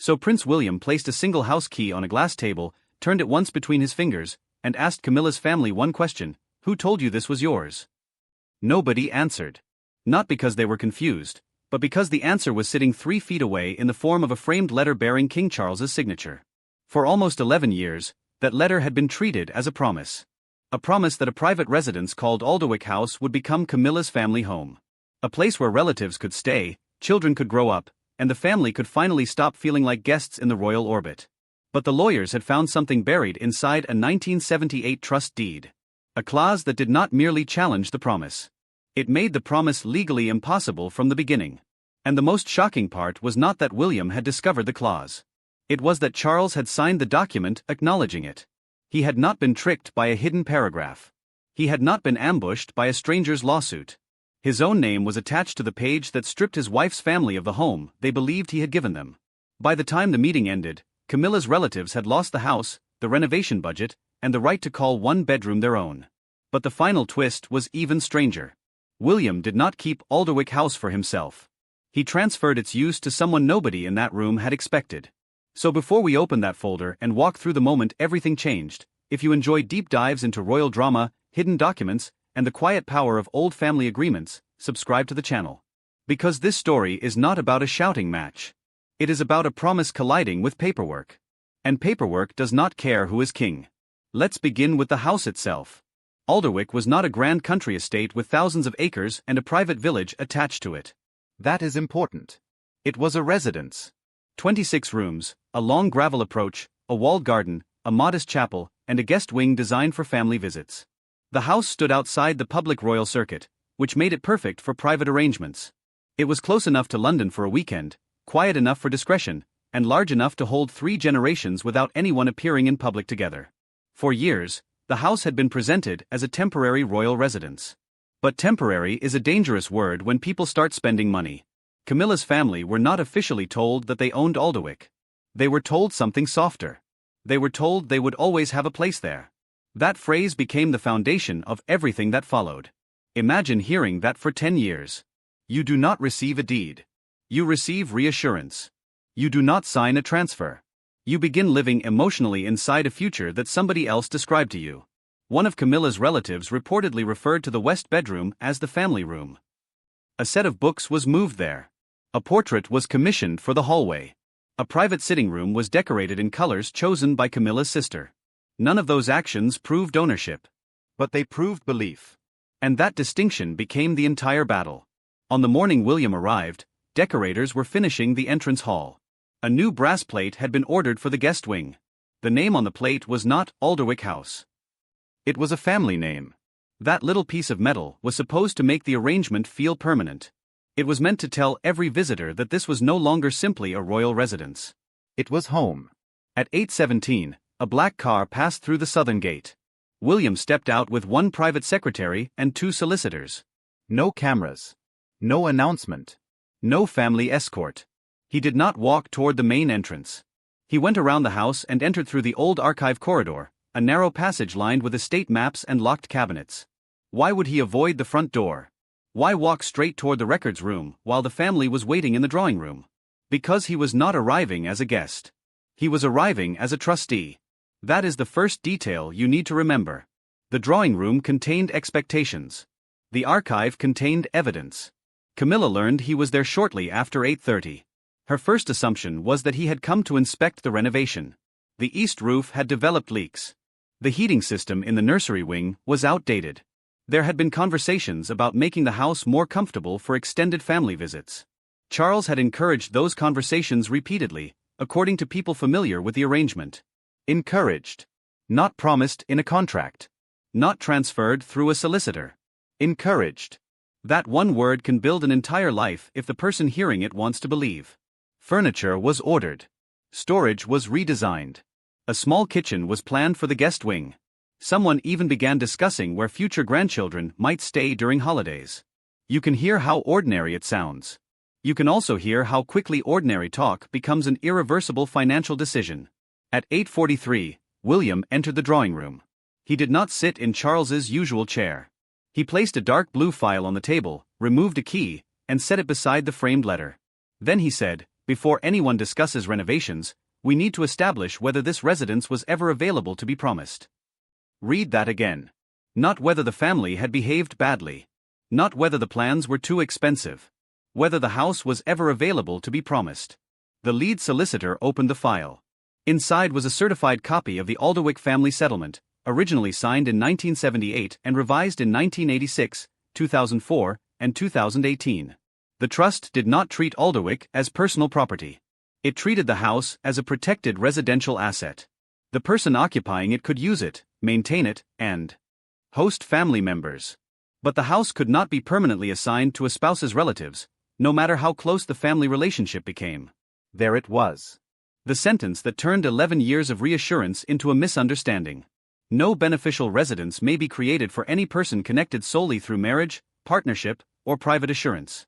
So Prince William placed a single house key on a glass table, turned it once between his fingers, and asked Camilla's family one question: "Who told you this was yours?" Nobody answered. Not because they were confused, but because the answer was sitting 3 feet away in the form of a framed letter bearing King Charles's signature. For almost 11 years, that letter had been treated as a promise. A promise that a private residence called Alderwick House would become Camilla's family home. A place where relatives could stay, children could grow up, and the family could finally stop feeling like guests in the royal orbit. But the lawyers had found something buried inside a 1978 trust deed. A clause that did not merely challenge the promise. It made the promise legally impossible from the beginning. And the most shocking part was not that William had discovered the clause. It was that Charles had signed the document acknowledging it. He had not been tricked by a hidden paragraph. He had not been ambushed by a stranger's lawsuit. His own name was attached to the page that stripped his wife's family of the home they believed he had given them. By the time the meeting ended, Camilla's relatives had lost the house, the renovation budget, and the right to call one bedroom their own. But the final twist was even stranger. William did not keep Alderwick House for himself. He transferred its use to someone nobody in that room had expected. So before we open that folder and walk through the moment everything changed, if you enjoy deep dives into royal drama, hidden documents, and the quiet power of old family agreements, subscribe to the channel. Because this story is not about a shouting match. It is about a promise colliding with paperwork. And paperwork does not care who is king. Let's begin with the house itself. Alderwick was not a grand country estate with thousands of acres and a private village attached to it. That is important. It was a residence. 26 rooms, a long gravel approach, a walled garden, a modest chapel, and a guest wing designed for family visits. The house stood outside the public royal circuit, which made it perfect for private arrangements. It was close enough to London for a weekend, quiet enough for discretion, and large enough to hold 3 generations without anyone appearing in public together. For years, the house had been presented as a temporary royal residence. But temporary is a dangerous word when people start spending money. Camilla's family were not officially told that they owned Alderwick. They were told something softer. They were told they would always have a place there. That phrase became the foundation of everything that followed. Imagine hearing that for 10 years. You do not receive a deed. You receive reassurance. You do not sign a transfer. You begin living emotionally inside a future that somebody else described to you. One of Camilla's relatives reportedly referred to the west bedroom as the family room. A set of books was moved there. A portrait was commissioned for the hallway. A private sitting room was decorated in colors chosen by Camilla's sister. None of those actions proved ownership. But they proved belief. And that distinction became the entire battle. On the morning William arrived, decorators were finishing the entrance hall. A new brass plate had been ordered for the guest wing. The name on the plate was not Alderwick House. It was a family name. That little piece of metal was supposed to make the arrangement feel permanent. It was meant to tell every visitor that this was no longer simply a royal residence. It was home. At 8:17, a black car passed through the southern gate. William stepped out with 1 private secretary and 2 solicitors. No cameras. No announcement. No family escort. He did not walk toward the main entrance. He went around the house and entered through the old archive corridor, a narrow passage lined with estate maps and locked cabinets. Why would he avoid the front door? Why walk straight toward the records room while the family was waiting in the drawing room? Because he was not arriving as a guest. He was arriving as a trustee. That is the first detail you need to remember. The drawing room contained expectations. The archive contained evidence. Camilla learned he was there shortly after 8:30. Her first assumption was that he had come to inspect the renovation. The east roof had developed leaks. The heating system in the nursery wing was outdated. There had been conversations about making the house more comfortable for extended family visits. Charles had encouraged those conversations repeatedly, according to people familiar with the arrangement. Encouraged. Not promised in a contract. Not transferred through a solicitor. Encouraged. That one word can build an entire life if the person hearing it wants to believe. Furniture was ordered. Storage was redesigned. A small kitchen was planned for the guest wing. Someone even began discussing where future grandchildren might stay during holidays. You can hear how ordinary it sounds. You can also hear how quickly ordinary talk becomes an irreversible financial decision. At 8:43, William entered the drawing room. He did not sit in Charles's usual chair. He placed a dark blue file on the table, removed a key, and set it beside the framed letter. Then he said, Before anyone discusses renovations, we need to establish whether this residence was ever available to be promised. Read that again. Not whether the family had behaved badly. Not whether the plans were too expensive. Whether the house was ever available to be promised. The lead solicitor opened the file. Inside was a certified copy of the Alderwick family settlement, originally signed in 1978 and revised in 1986, 2004, and 2018. The trust did not treat Alderwick as personal property. It treated the house as a protected residential asset. The person occupying it could use it, maintain it, and host family members. But the house could not be permanently assigned to a spouse's relatives, no matter how close the family relationship became. There it was. The sentence that turned 11 years of reassurance into a misunderstanding. No beneficial residence may be created for any person connected solely through marriage, partnership, or private assurance.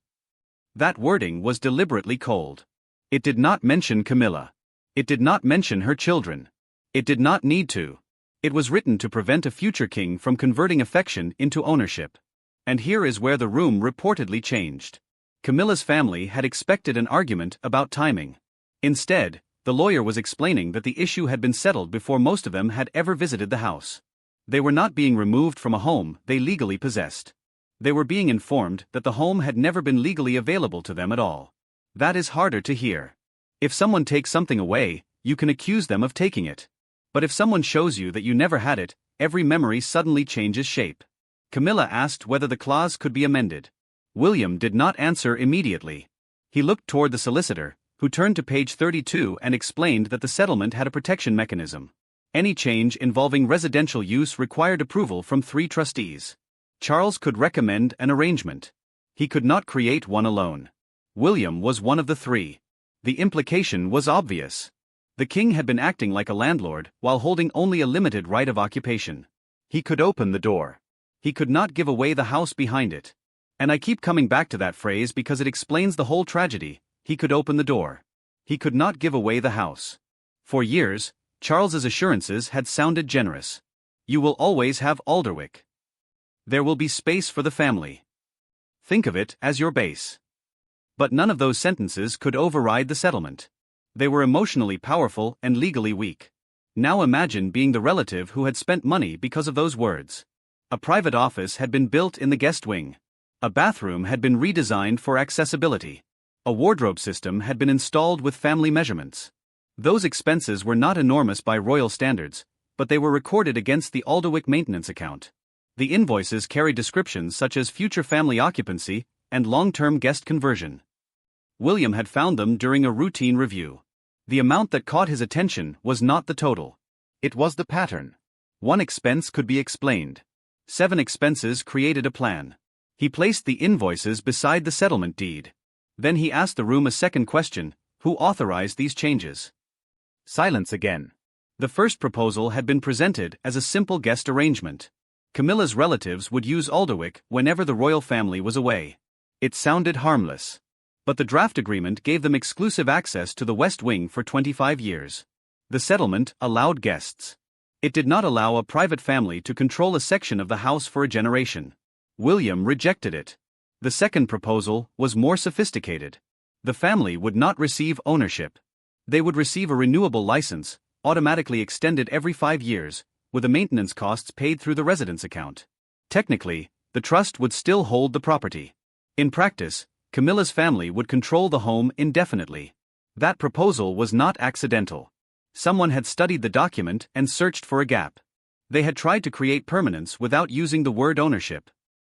That wording was deliberately cold. It did not mention Camilla. It did not mention her children. It did not need to. It was written to prevent a future king from converting affection into ownership. And here is where the room reportedly changed. Camilla's family had expected an argument about timing. Instead, the lawyer was explaining that the issue had been settled before most of them had ever visited the house. They were not being removed from a home they legally possessed. They were being informed that the home had never been legally available to them at all. That is harder to hear. If someone takes something away, you can accuse them of taking it. But if someone shows you that you never had it, every memory suddenly changes shape. Camilla asked whether the clause could be amended. William did not answer immediately. He looked toward the solicitor, who turned to page 32 and explained that the settlement had a protection mechanism. Any change involving residential use required approval from 3 trustees. Charles could recommend an arrangement. He could not create one alone. William was one of the 3. The implication was obvious. The king had been acting like a landlord while holding only a limited right of occupation. He could open the door. He could not give away the house behind it. And I keep coming back to that phrase because it explains the whole tragedy. He could open the door. He could not give away the house. For years, Charles's assurances had sounded generous. You will always have Alderwick. There will be space for the family. Think of it as your base. But none of those sentences could override the settlement. They were emotionally powerful and legally weak. Now imagine being the relative who had spent money because of those words. A private office had been built in the guest wing. A bathroom had been redesigned for accessibility. A wardrobe system had been installed with family measurements. Those expenses were not enormous by royal standards, but they were recorded against the Alderwick maintenance account. The invoices carried descriptions such as future family occupancy and long-term guest conversion. William had found them during a routine review. The amount that caught his attention was not the total. It was the pattern. 1 expense could be explained. 7 expenses created a plan. He placed the invoices beside the settlement deed. Then he asked the room a second question: who authorized these changes? Silence again. The first proposal had been presented as a simple guest arrangement. Camilla's relatives would use Alderwick whenever the royal family was away. It sounded harmless. But the draft agreement gave them exclusive access to the West Wing for 25 years. The settlement allowed guests. It did not allow a private family to control a section of the house for a generation. William rejected it. The second proposal was more sophisticated. The family would not receive ownership. They would receive a renewable license, automatically extended every 5 years, with the maintenance costs paid through the residence account. Technically, the trust would still hold the property. In practice, Camilla's family would control the home indefinitely. That proposal was not accidental. Someone had studied the document and searched for a gap. They had tried to create permanence without using the word ownership.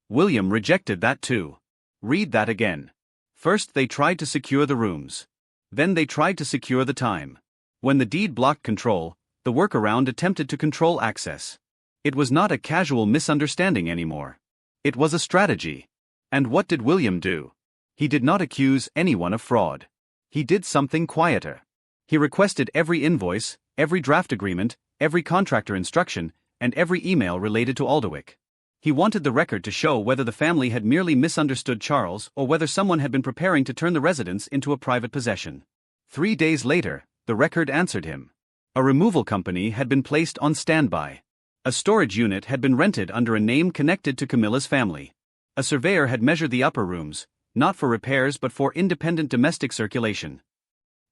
William rejected that too. Read that again. First they tried to secure the rooms. Then they tried to secure the time. When the deed blocked control, the workaround attempted to control access. It was not a casual misunderstanding anymore. It was a strategy. And what did William do? He did not accuse anyone of fraud. He did something quieter. He requested every invoice, every draft agreement, every contractor instruction, and every email related to Alderwick. He wanted the record to show whether the family had merely misunderstood Charles or whether someone had been preparing to turn the residence into a private possession. 3 days later, the record answered him. A removal company had been placed on standby. A storage unit had been rented under a name connected to Camilla's family. A surveyor had measured the upper rooms, not for repairs but for independent domestic circulation.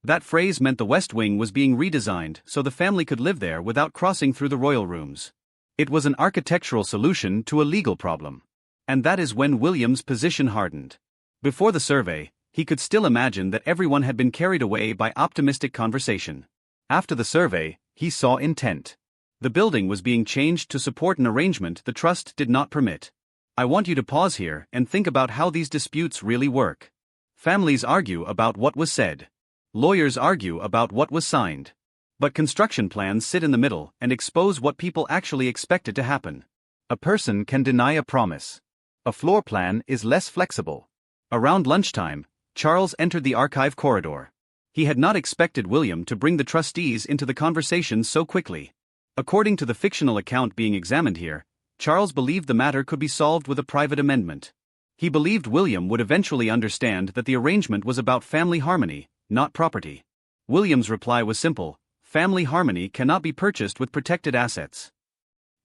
That phrase meant the West Wing was being redesigned so the family could live there without crossing through the royal rooms. It was an architectural solution to a legal problem. And that is when William's position hardened. Before the survey, he could still imagine that everyone had been carried away by optimistic conversation. After the survey, he saw intent. The building was being changed to support an arrangement the trust did not permit. I want you to pause here and think about how these disputes really work. Families argue about what was said. Lawyers argue about what was signed. But construction plans sit in the middle and expose what people actually expected to happen. A person can deny a promise. A floor plan is less flexible. Around lunchtime, Charles entered the archive corridor. He had not expected William to bring the trustees into the conversation so quickly. According to the fictional account being examined here, Charles believed the matter could be solved with a private amendment. He believed William would eventually understand that the arrangement was about family harmony, not property. William's reply was simple: family harmony cannot be purchased with protected assets.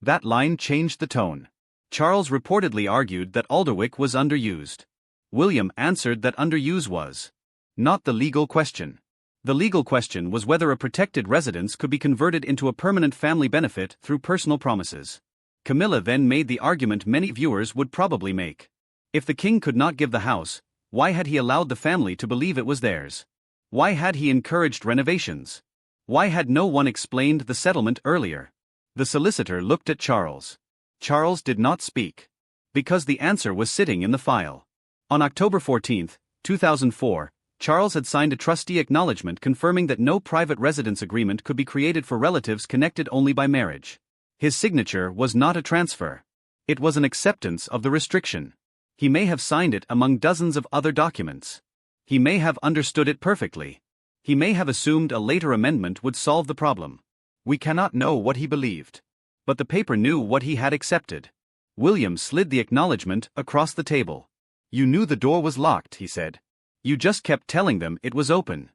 That line changed the tone. Charles reportedly argued that Alderwick was underused. William answered that underuse was not the legal question. The legal question was whether a protected residence could be converted into a permanent family benefit through personal promises. Camilla then made the argument many viewers would probably make. If the king could not give the house, why had he allowed the family to believe it was theirs? Why had he encouraged renovations? Why had no one explained the settlement earlier? The solicitor looked at Charles. Charles did not speak. Because the answer was sitting in the file. On October 14, 2004, Charles had signed a trustee acknowledgement confirming that no private residence agreement could be created for relatives connected only by marriage. His signature was not a transfer. It was an acceptance of the restriction. He may have signed it among dozens of other documents. He may have understood it perfectly. He may have assumed a later amendment would solve the problem. We cannot know what he believed. But the paper knew what he had accepted. William slid the acknowledgement across the table. "You knew the door was locked," he said. "You just kept telling them it was open."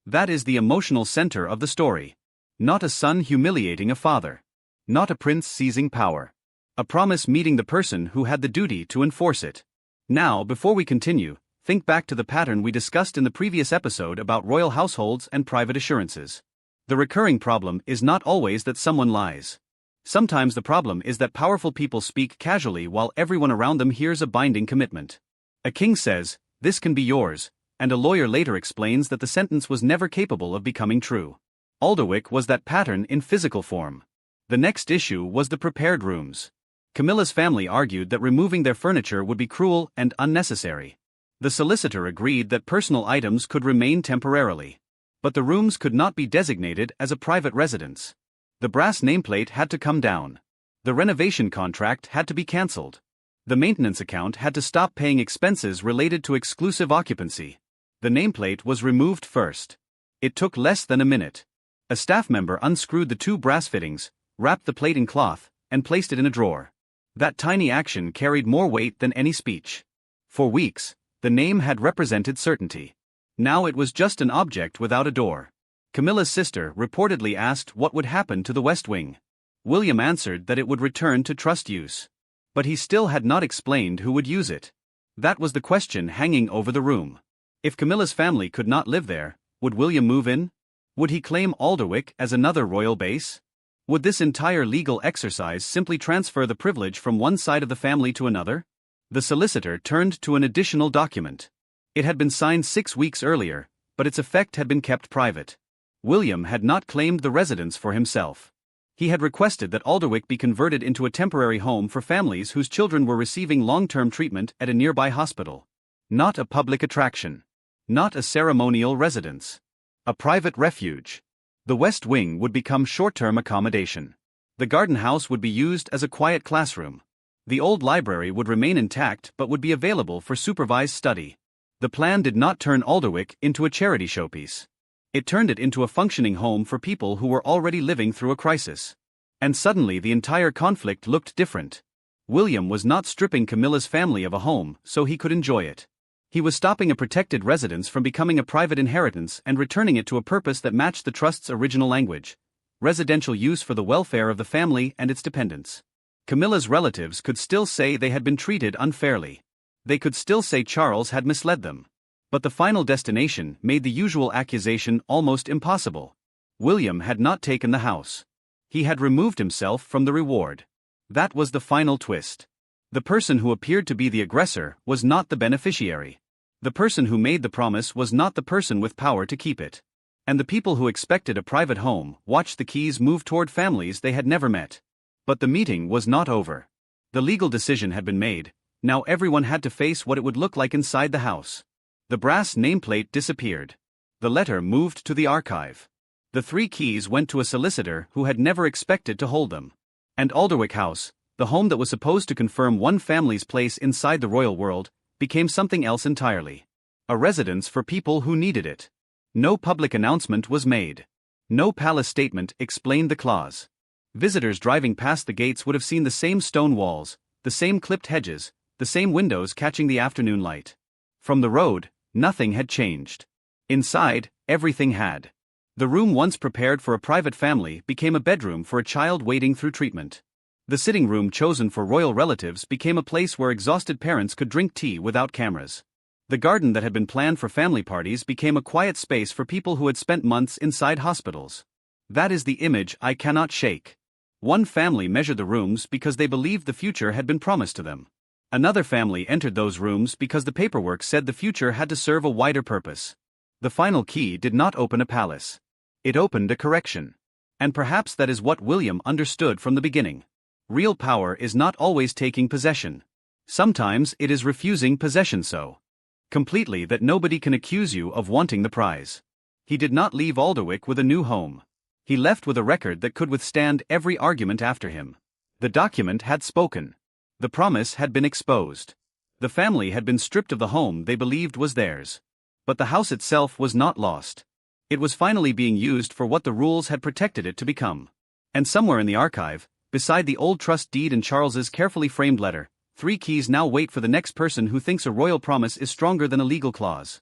That is the emotional center of the story. Not a son humiliating a father. Not a prince seizing power. A promise meeting the person who had the duty to enforce it. Now, before we continue, think back to the pattern we discussed in the previous episode about royal households and private assurances. The recurring problem is not always that someone lies. Sometimes the problem is that powerful people speak casually while everyone around them hears a binding commitment. A king says, "This can be yours," and a lawyer later explains that the sentence was never capable of becoming true. Alderwick was that pattern in physical form. The next issue was the prepared rooms. Camilla's family argued that removing their furniture would be cruel and unnecessary. The solicitor agreed that personal items could remain temporarily. But the rooms could not be designated as a private residence. The brass nameplate had to come down. The renovation contract had to be cancelled. The maintenance account had to stop paying expenses related to exclusive occupancy. The nameplate was removed first. It took less than a minute. A staff member unscrewed the two brass fittings, wrapped the plate in cloth, and placed it in a drawer. That tiny action carried more weight than any speech. For weeks, the name had represented certainty. Now it was just an object without a door. Camilla's sister reportedly asked what would happen to the West Wing. William answered that it would return to trust use. But he still had not explained who would use it. That was the question hanging over the room. If Camilla's family could not live there, would William move in? Would he claim Alderwick as another royal base? Would this entire legal exercise simply transfer the privilege from one side of the family to another? The solicitor turned to an additional document. It had been signed 6 weeks earlier, but its effect had been kept private. William had not claimed the residence for himself. He had requested that Alderwick be converted into a temporary home for families whose children were receiving long-term treatment at a nearby hospital. Not a public attraction. Not a ceremonial residence. A private refuge. The West Wing would become short-term accommodation. The garden house would be used as a quiet classroom. The old library would remain intact but would be available for supervised study. The plan did not turn Alderwick into a charity showpiece. It turned it into a functioning home for people who were already living through a crisis. And suddenly the entire conflict looked different. William was not stripping Camilla's family of a home so he could enjoy it. He was stopping a protected residence from becoming a private inheritance and returning it to a purpose that matched the trust's original language: residential use for the welfare of the family and its dependents. Camilla's relatives could still say they had been treated unfairly. They could still say Charles had misled them. But the final destination made the usual accusation almost impossible. William had not taken the house. He had removed himself from the reward. That was the final twist. The person who appeared to be the aggressor was not the beneficiary. The person who made the promise was not the person with power to keep it. And the people who expected a private home watched the keys move toward families they had never met. But the meeting was not over. The legal decision had been made. Now everyone had to face what it would look like inside the house. The brass nameplate disappeared. The letter moved to the archive. The 3 keys went to a solicitor who had never expected to hold them. And Alderwick House, the home that was supposed to confirm one family's place inside the royal world, became something else entirely. A residence for people who needed it. No public announcement was made. No palace statement explained the clause. Visitors driving past the gates would have seen the same stone walls, the same clipped hedges, the same windows catching the afternoon light. From the road, nothing had changed. Inside, everything had. The room once prepared for a private family became a bedroom for a child waiting through treatment. The sitting room chosen for royal relatives became a place where exhausted parents could drink tea without cameras. The garden that had been planned for family parties became a quiet space for people who had spent months inside hospitals. That is the image I cannot shake. One family measured the rooms because they believed the future had been promised to them. Another family entered those rooms because the paperwork said the future had to serve a wider purpose. The final key did not open a palace. It opened a correction. And perhaps that is what William understood from the beginning. Real power is not always taking possession. Sometimes it is refusing possession so completely that nobody can accuse you of wanting the prize. He did not leave Alderwick with a new home. He left with a record that could withstand every argument after him. The document had spoken. The promise had been exposed. The family had been stripped of the home they believed was theirs. But the house itself was not lost. It was finally being used for what the rules had protected it to become. And somewhere in the archive, beside the old trust deed and Charles's carefully framed letter, 3 keys now wait for the next person who thinks a royal promise is stronger than a legal clause.